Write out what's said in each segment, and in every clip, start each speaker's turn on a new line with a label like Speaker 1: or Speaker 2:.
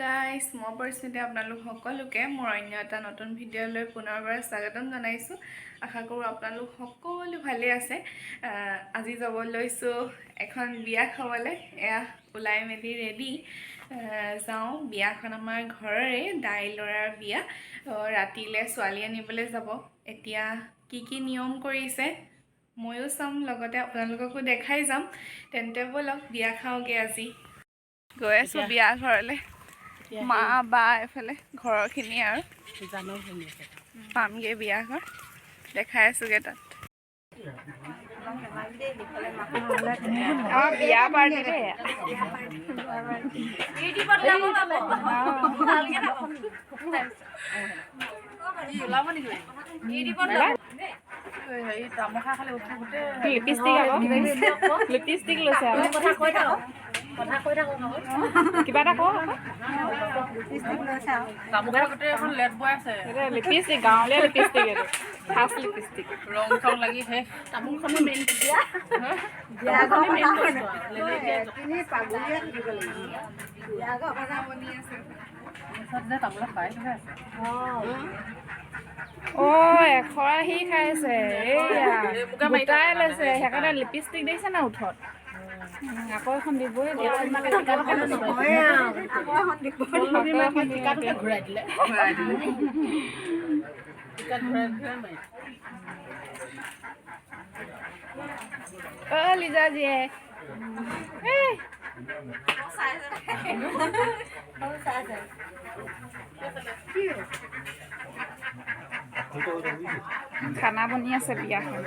Speaker 1: Guys মই পৰিস্থিতি আপোনালোক সকলোকে মোৰ অন্য এটা নতুন ভিডিঅ'লৈ পুনৰবাৰ স্বাগতম জনাইছো। আশা কৰোঁ আপোনালোক সকলো ভালে আছে। আজি যাব লৈছো এখন বিয়া খাবলৈ। এয়া ওলাই মেলি ৰেডি যাওঁ। বিয়াখন আমাৰ ঘৰৰে দাই ল'ৰাৰ বিয়া। ৰাতিলৈ ছোৱালী আনিবলৈ যাব। এতিয়া কি নিয়ম কৰিছে ময়ো চাম, লগতে আপোনালোককো দেখাই যাম। তেন্তে বলক বিয়া খাওঁগে। আজি গৈ আছো বিয়া ঘৰলৈ। মা বা এফালে ঘৰৰখিনি আৰু পামগে বিয়া ঘৰ, দেখাই আছোগে তাত। বিয়া পাৰ্টি লিপষ্টিক লৈছে কিবা এটা কওঁ। লিপষ্টিক গাঁৱলীয়া লিপষ্টিক, এইটো ফাৰ্ষ্ট লিপষ্টিক। ৰং চং লাগি শেষ। তামোলখনো মেইন এখৰা সি খাইছে, এইয়া গোটাই লৈছে। সেইকাৰণে লিপষ্টিক দেখিছে না উঠত। আকৌ এখন দিবই লিজা জীয়ে খানা বনি আছে বিয়াখন।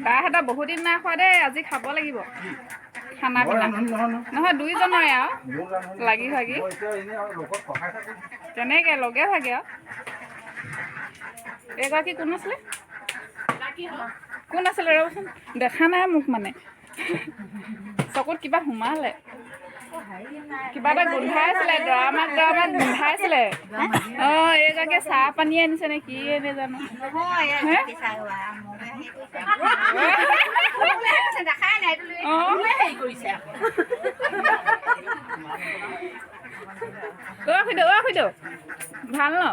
Speaker 1: বাহঁত বহুত দিন নাই খোৱা দেই, আজি খাব লাগিব খানা পিনা। নহয় দুইজনৰে আৰু লাগি ভাগি তেনেকে লগে ভাগে আৰু। এগৰাকী কোন আছিলে ৰ'বচোন, দেখা নাই মোক মানে চকুত কিবা সোমালে, কিবা এটা গোন্ধাইছিলে, দৰামাক গোন্ধাইছিলে। এইগৰাকী চাহ পানী আনিছে নে কি এনে জানো। খুইদেউ ভাল ন?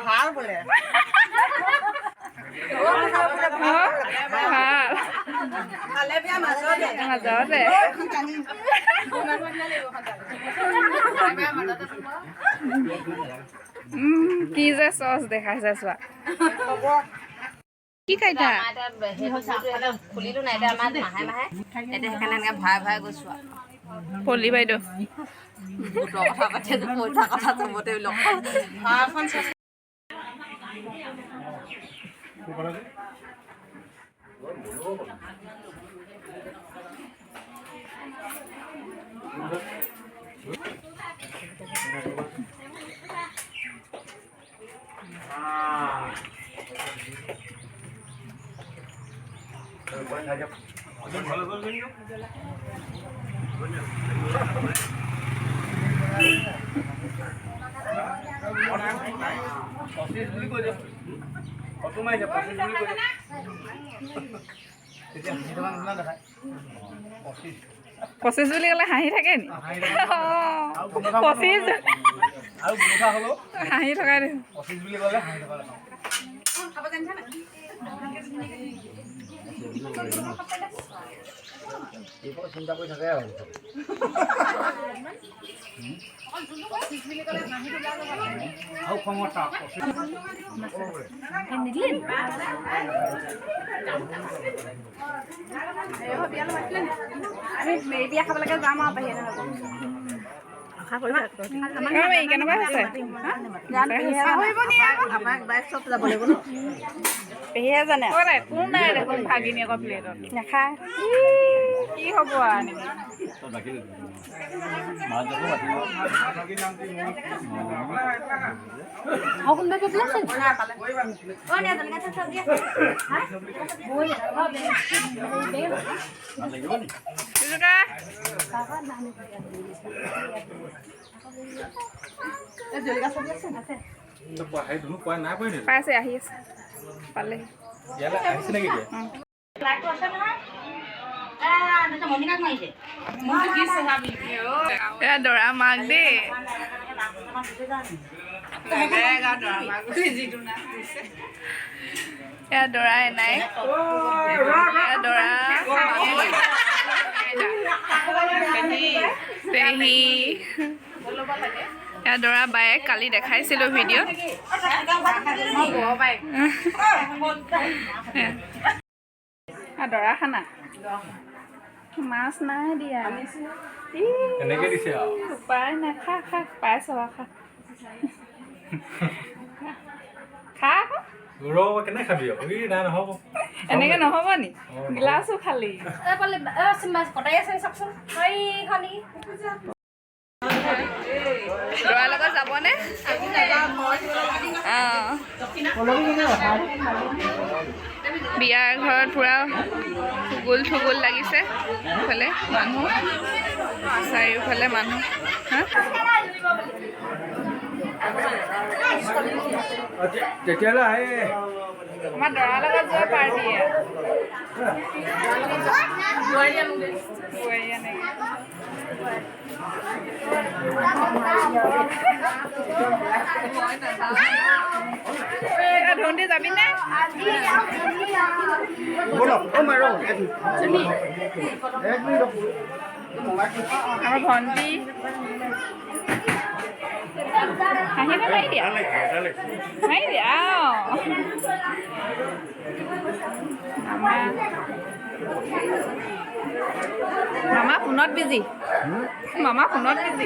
Speaker 1: ভাল বোলে মাজতে কি যে চচ দেখাইছে চোৱা। কি খাইছা? খুলিলো নাই এতিয়া আমাৰ মাহে মাহে, এতিয়া সেইকাৰণে এনেকৈ ভৰাই ভৰাই গৈছো আৰু। পলি বাইদেউ কথা পাতি পইচা কথা চবতে পঁচিছ বুলি ক'লে হাঁহি থাকে নি? 25 হাঁহি থকা দেখোন। 25 বুলি ক'লে হাঁহি থকা খাব জানিছা না? চিন্তা কৰি থাকে আৰু ক্ষমতা বিয়া খাবলৈকে যাম আৰু বাহিৰ কেনেকুৱা হৈছে? পেহীয়ে জানে কোন নাই দেখোন ভাগিনী আকৌ প্লেটত নাখায়। কি হ'ব
Speaker 2: সেই ধুনু কোৱা নাই পাই
Speaker 1: পাই আছে আহি আছে পালে
Speaker 2: ইয়ালৈ আহিছে নেকি এতিয়া
Speaker 1: এয়া দৰা মাক দেই এয়া দৰা এনাই দৰা পেহী এয়া দৰা বায়েক কালি দেখাইছিলোঁ ভিডিঅ'ত দৰা খানা মাছ নাই দিয়া
Speaker 2: এনেকৈ দিছে আৰু
Speaker 1: উপায় নাই খা খা পাই চাবা খা খা আকৌ
Speaker 2: ৰ কেনে খাবি আৰু নাই নহ'ব
Speaker 1: এনেকে নহ'ব নি গিলাচো খালি ল'ৰাৰ লগত যাবনে বিয়াৰ ঘৰত পুৰা থুগুল থুগুল লাগিছে ইফালে মানুহ চাৰিওফালে মানুহ
Speaker 2: তেতিয়াহ'লে আহে
Speaker 1: আমাৰ দৰাৰ লগত যোৱা পাৰ্টিয়ে ধুন্দি যাবি নে আমাৰ ভণ্টি আহিব মাৰি দিয়া মাৰি দিয়া মামা ফোনত বিজি মামা ফোনত বিজি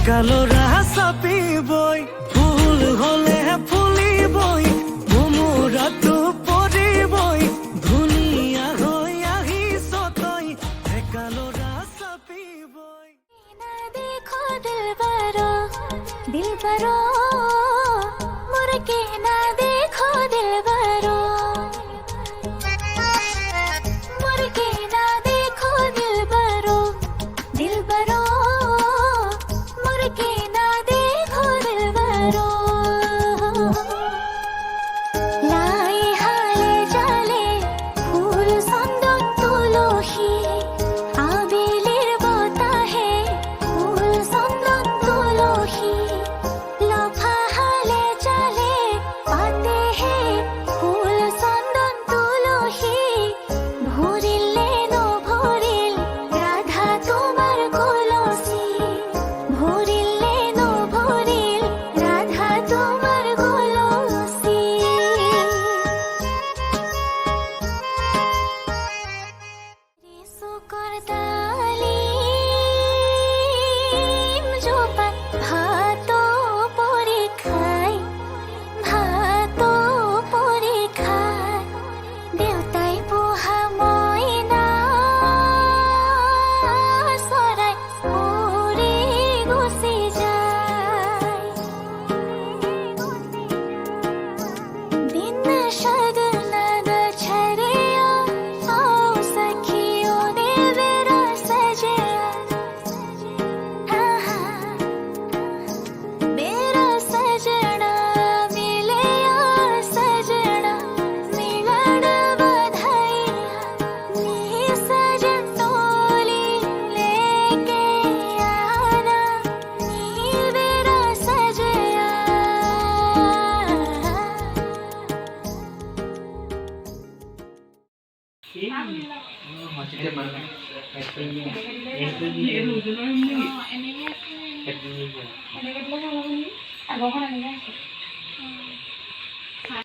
Speaker 3: কালৰা চাপিবই ফুল হলে ফুলিবই ভুমুৰাটো পৰিবই ধুনীয়া হৈ আহিছ তই কালৰা চাপিবই
Speaker 4: देखो दिलबरो मोर के ना देखो दिलबरो मोर के ना देखो दिलबरो मोर के
Speaker 5: আগৰখন আনি আছে